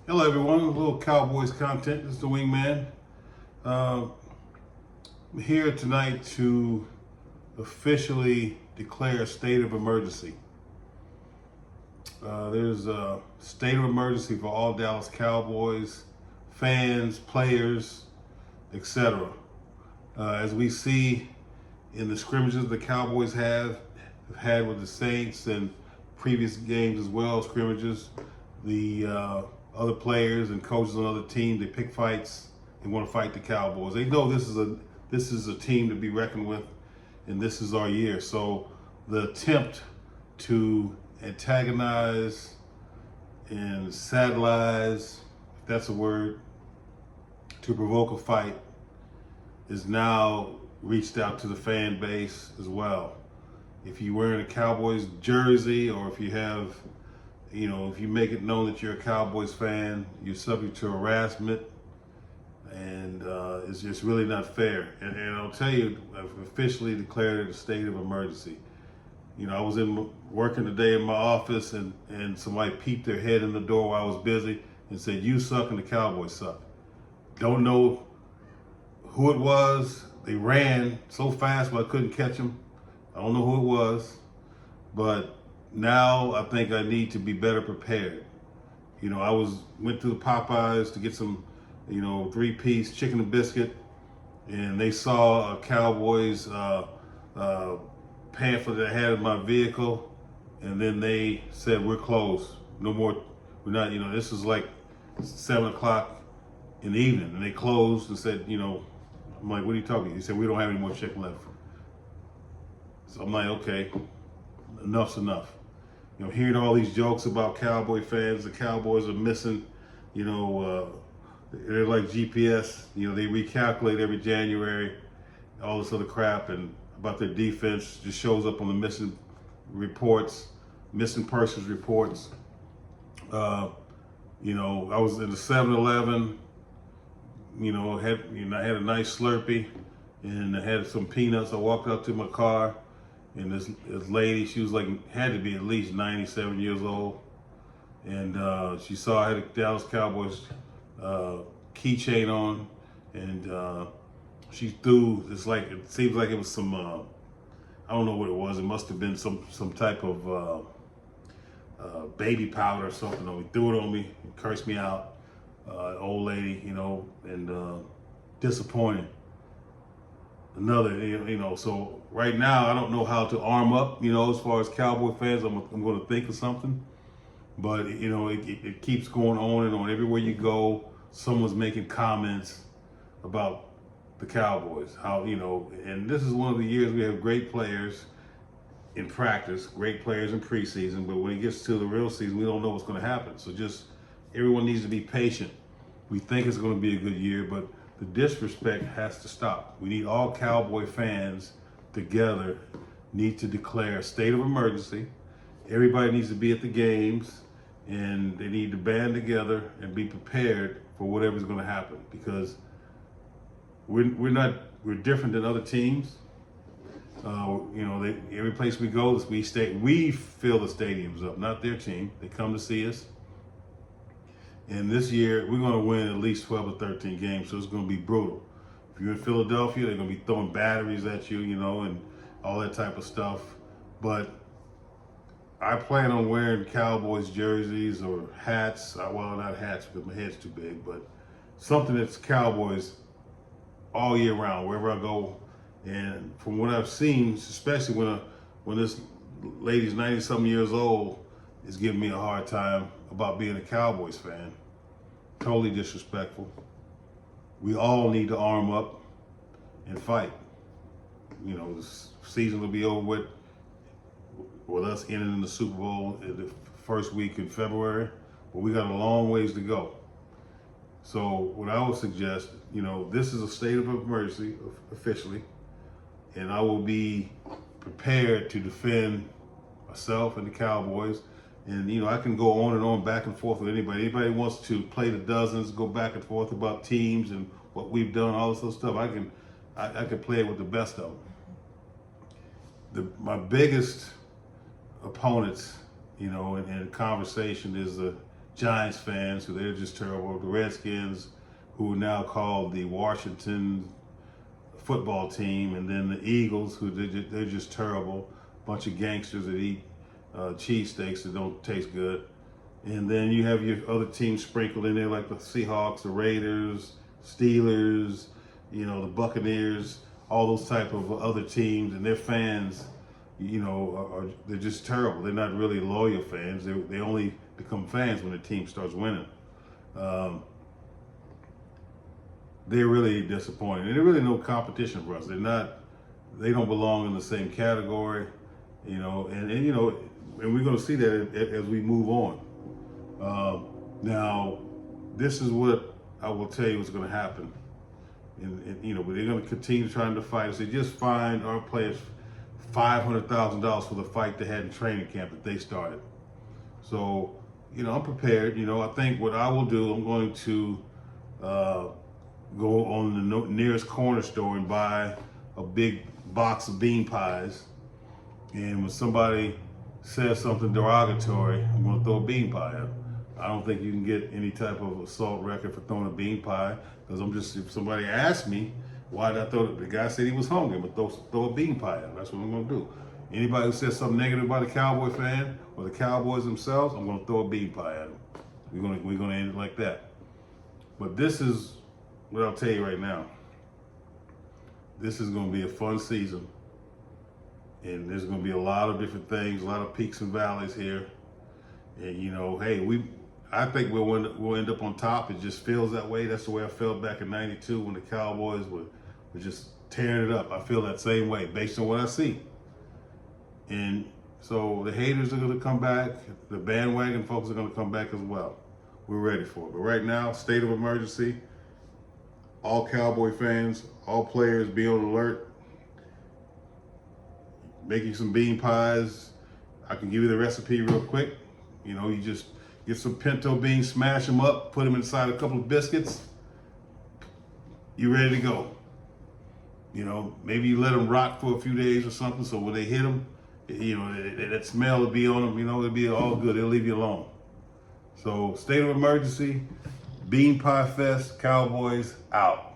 Hello, everyone. A little Cowboys content. This is the Wingman. I'm here tonight to officially declare a state of emergency. There's a state of emergency for all Dallas Cowboys fans, players, etc. As we see in the scrimmages the Cowboys have had with the Saints and previous games as well, scrimmages, the other players and coaches on other teams, they pick fights and want to fight the Cowboys. They know this is a team to be reckoned with, and this is our year. So the attempt to antagonize and satirize, if that's a word, to provoke a fight is now reached out to the fan base as well. If you're wearing a Cowboys jersey, or if you have, if you make it known that you're a Cowboys fan, you're subject to harassment, and it's just really not fair. And I'll tell you, I've officially declared it a state of emergency. I was working today in my office, and somebody peeped their head in the door while I was busy and said, "You suck and the Cowboys suck." Don't know who it was. They ran so fast, but I couldn't catch them. I don't know who it was, but now I think I need to be better prepared. I went to the Popeyes to get some, 3-piece chicken and biscuit, and they saw a Cowboys pamphlet that I had in my vehicle, and then they said, "We're closed. No more. We're not. This is like 7 o'clock in the evening," and they closed and said, I'm like, "What are you talking about?" He said, "We don't have any more chicken left." So I'm like, okay, enough's enough. Hearing all these jokes about Cowboy fans, the Cowboys are missing, they're like GPS, they recalculate every January, all this other crap, and about their defense just shows up on the missing reports, missing persons reports. I was in the 7-Eleven, I had a nice Slurpee, and I had some peanuts. I walked up to my car, and this lady, she was had to be at least 97 years old, and she saw I had a Dallas Cowboys keychain on, and she threw this, it seems like it was some, I don't know what it was. It must have been some type of baby powder or something on me. Threw it on me, and cursed me out. Old lady, and disappointed. So right now I don't know how to arm up, as far as Cowboy fans. I'm going to think of something, but it keeps going on and on. Everywhere you go, someone's making comments about the Cowboys. And this is one of the years we have great players in practice, great players in preseason, but when it gets to the real season, we don't know what's going to happen. So just everyone needs to be patient. We think it's going to be a good year, but the disrespect has to stop. We need all Cowboy fans together, need to declare a state of emergency. Everybody needs to be at the games, and they need to band together and be prepared for whatever's going to happen, because we're different than other teams. Every place we go, we fill the stadiums up, not their team. They come to see us. And this year, we're going to win at least 12 or 13 games, so it's going to be brutal. If you're in Philadelphia, they're going to be throwing batteries at you, and all that type of stuff. But I plan on wearing Cowboys jerseys or hats. Well, not hats because my head's too big, but something that's Cowboys all year round, wherever I go. And from what I've seen, especially when this lady's 90-something years old, is giving me a hard time about being a Cowboys fan. Totally disrespectful. We all need to arm up and fight. The season will be over with us ending in the Super Bowl in the first week in February, but we got a long ways to go. So what I would suggest, this is a state of emergency officially, and I will be prepared to defend myself and the Cowboys. And I can go on and on, back and forth with anybody. Anybody wants to play the dozens, go back and forth about teams and what we've done, all this other stuff. I can play it with the best of them. My biggest opponents, in conversation is the Giants fans, who they're just terrible. The Redskins, who are now called the Washington football team, and then the Eagles, who they're just terrible. Bunch of gangsters that eat cheesesteaks that don't taste good. And then you have your other teams sprinkled in there, like the Seahawks, the Raiders, Steelers, the Buccaneers, all those type of other teams, and their fans, they're just terrible. They're not really loyal fans. They only become fans when the team starts winning. They're really disappointing. And there's really no competition for us. They don't belong in the same category, and we're going to see that as we move on. Now, this is what I will tell you what's going to happen. But they're going to continue trying to fight us. They just fined our players $500,000 for the fight they had in training camp that they started. So, I'm prepared. I think what I will do, I'm going to go on the nearest corner store and buy a big box of bean pies. And when somebody says something derogatory, I'm going to throw a bean pie at them. I don't think you can get any type of assault record for throwing a bean pie, because if somebody asks me why did I throw it, the guy said he was hungry, I'm going to throw a bean pie at him. That's what I'm going to do. Anybody who says something negative about a Cowboy fan or the Cowboys themselves, I'm going to throw a bean pie at them. We're going to end it like that. But this is what I'll tell you right now. This is going to be a fun season. And there's going to be a lot of different things, a lot of peaks and valleys here. And, I think we'll end up on top. It just feels that way. That's the way I felt back in '92 when the Cowboys were just tearing it up. I feel that same way based on what I see. And so the haters are going to come back. The bandwagon folks are going to come back as well. We're ready for it. But right now, state of emergency. All Cowboy fans, all players, be on alert. Making some bean pies. I can give you the recipe real quick. You just get some pinto beans, smash them up, put them inside a couple of biscuits. You're ready to go. Maybe you let them rot for a few days or something, so when they hit them, that smell will be on them. It'll be all good. They'll leave you alone. So, state of emergency, bean pie fest, Cowboys out.